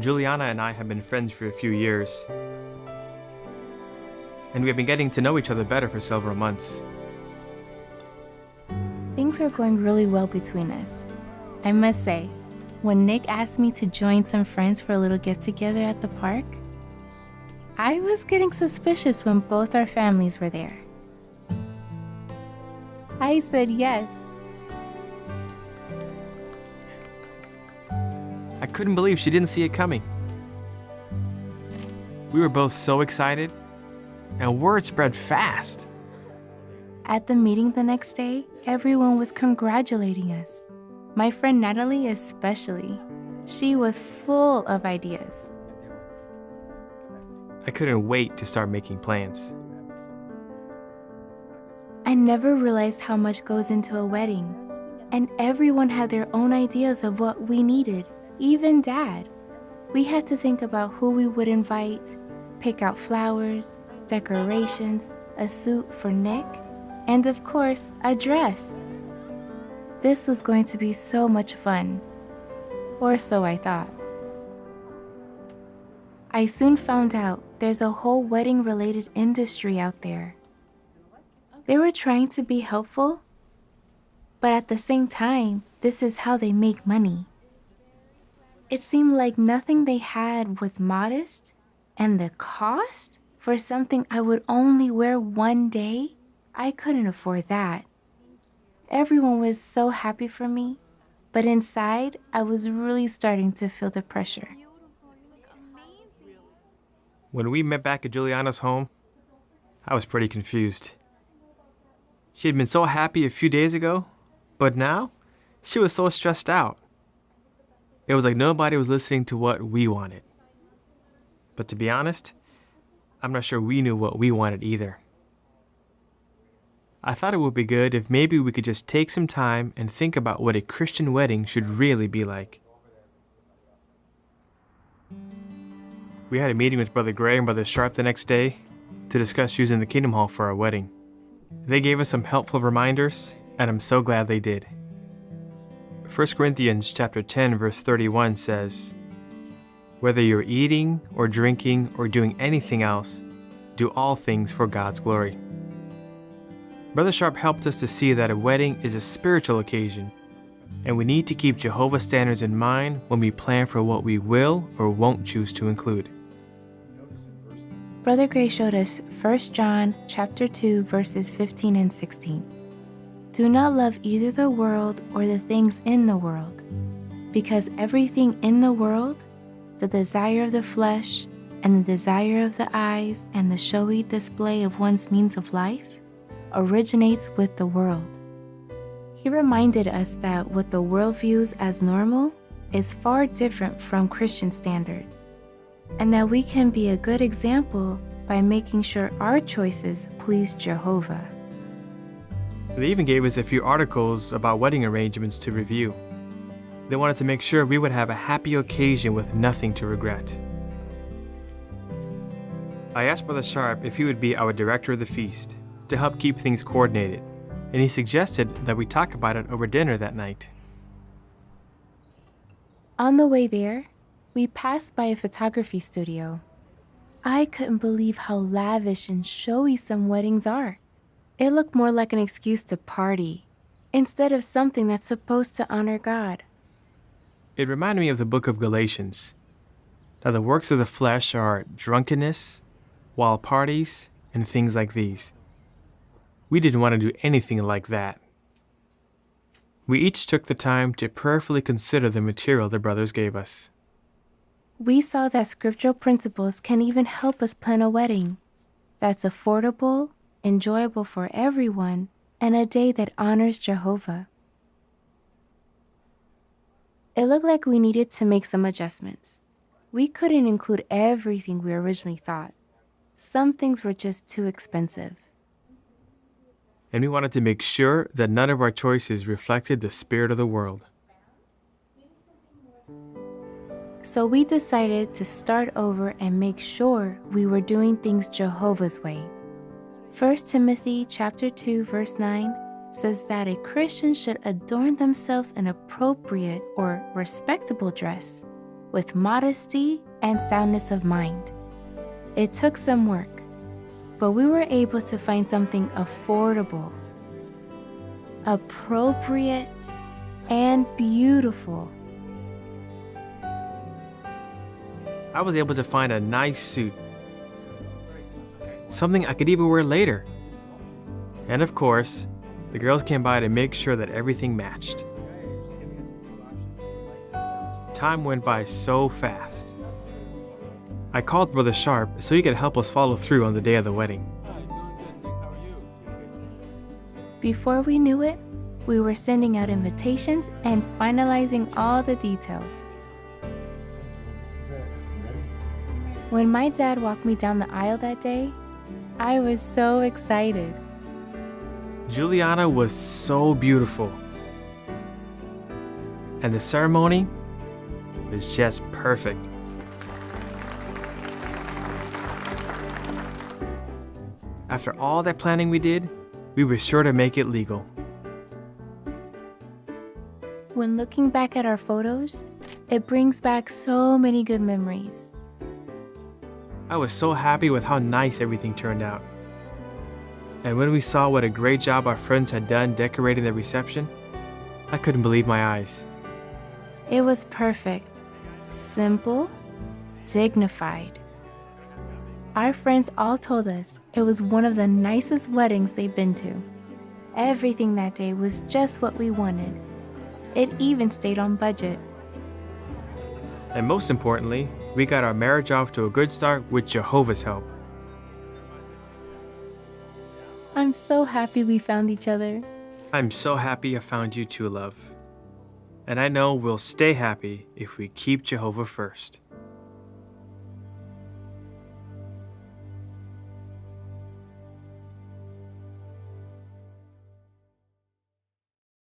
Juliana and I have been friends for a few years, and we have been getting to know each other better for several months. Things were going really well between us. I must say, when Nick asked me to join some friends for a little get-together at the park, I was getting suspicious when both our families were there. I said yes. I couldn't believe she didn't see it coming. We were both so excited, and word spread fast. At the meeting the next day, everyone was congratulating us. My friend Natalie especially. She was full of ideas. I couldn't wait to start making plans. I never realized how much goes into a wedding, and everyone had their own ideas of what we needed, even Dad. We had to think about who we would invite, pick out flowers, decorations, a suit for Nick, and of course, a dress. This was going to be so much fun, or so I thought. I soon found out there's a whole wedding-related industry out there. They were trying to be helpful, but at the same time, this is how they make money. It seemed like nothing they had was modest, and the cost for something I would only wear one day, I couldn't afford that. Everyone was so happy for me, but inside, I was really starting to feel the pressure. When we met back at Juliana's home, I was pretty confused. She had been so happy a few days ago, but now she was so stressed out. It was like nobody was listening to what we wanted. But to be honest, I'm not sure we knew what we wanted either. I thought it would be good if maybe we could just take some time and think about what a Christian wedding should really be like. We had a meeting with Brother Gray and Brother Sharp the next day to discuss using the Kingdom Hall for our wedding. They gave us some helpful reminders, and I'm so glad they did. 1 Corinthians chapter 10 verse 31 says, "Whether you're eating or drinking or doing anything else, do all things for God's glory." Brother Sharp helped us to see that a wedding is a spiritual occasion, and we need to keep Jehovah's standards in mind when we plan for what we will or won't choose to include. Brother Gray showed us 1 John chapter 2 verses 15 and 16. Do not love either the world or the things in the world, because everything in the world, the desire of the flesh and the desire of the eyes and the showy display of one's means of life, originates with the world. He reminded us that what the world views as normal is far different from Christian standards, and that we can be a good example by making sure our choices please Jehovah. They even gave us a few articles about wedding arrangements to review. They wanted to make sure we would have a happy occasion with nothing to regret. I asked Brother Sharp if he would be our director of the feast to help keep things coordinated, and he suggested that we talk about it over dinner that night. On the way there, we passed by a photography studio. I couldn't believe how lavish and showy some weddings are. It looked more like an excuse to party, instead of something that's supposed to honor God. It reminded me of the book of Galatians. Now the works of the flesh are drunkenness, wild parties, and things like these. We didn't want to do anything like that. We each took the time to prayerfully consider the material the brothers gave us. We saw that scriptural principles can even help us plan a wedding that's affordable, enjoyable for everyone, and a day that honors Jehovah. It looked like we needed to make some adjustments. We couldn't include everything we originally thought. Some things were just too expensive. And we wanted to make sure that none of our choices reflected the spirit of the world. So we decided to start over and make sure we were doing things Jehovah's way. 1 Timothy chapter 2 verse 9 says that a Christian should adorn themselves in appropriate or respectable dress, with modesty and soundness of mind. It took some work, but we were able to find something affordable, appropriate, and beautiful. I was able to find a nice suit, something I could even wear later. And of course, the girls came by to make sure that everything matched. Time went by so fast. I called Brother Sharp so he could help us follow through on the day of the wedding. Before we knew it, we were sending out invitations and finalizing all the details. When my dad walked me down the aisle that day, I was so excited. Juliana was so beautiful. And the ceremony was just perfect. After all that planning we did, we were sure to make it legal. When looking back at our photos, it brings back so many good memories. I was so happy with how nice everything turned out. And when we saw what a great job our friends had done decorating the reception, I couldn't believe my eyes. It was perfect, simple, dignified. Our friends all told us it was one of the nicest weddings they've been to. Everything that day was just what we wanted. It even stayed on budget. And most importantly, we got our marriage off to a good start with Jehovah's help. I'm so happy we found each other. I'm so happy I found you too, love. And I know we'll stay happy if we keep Jehovah first.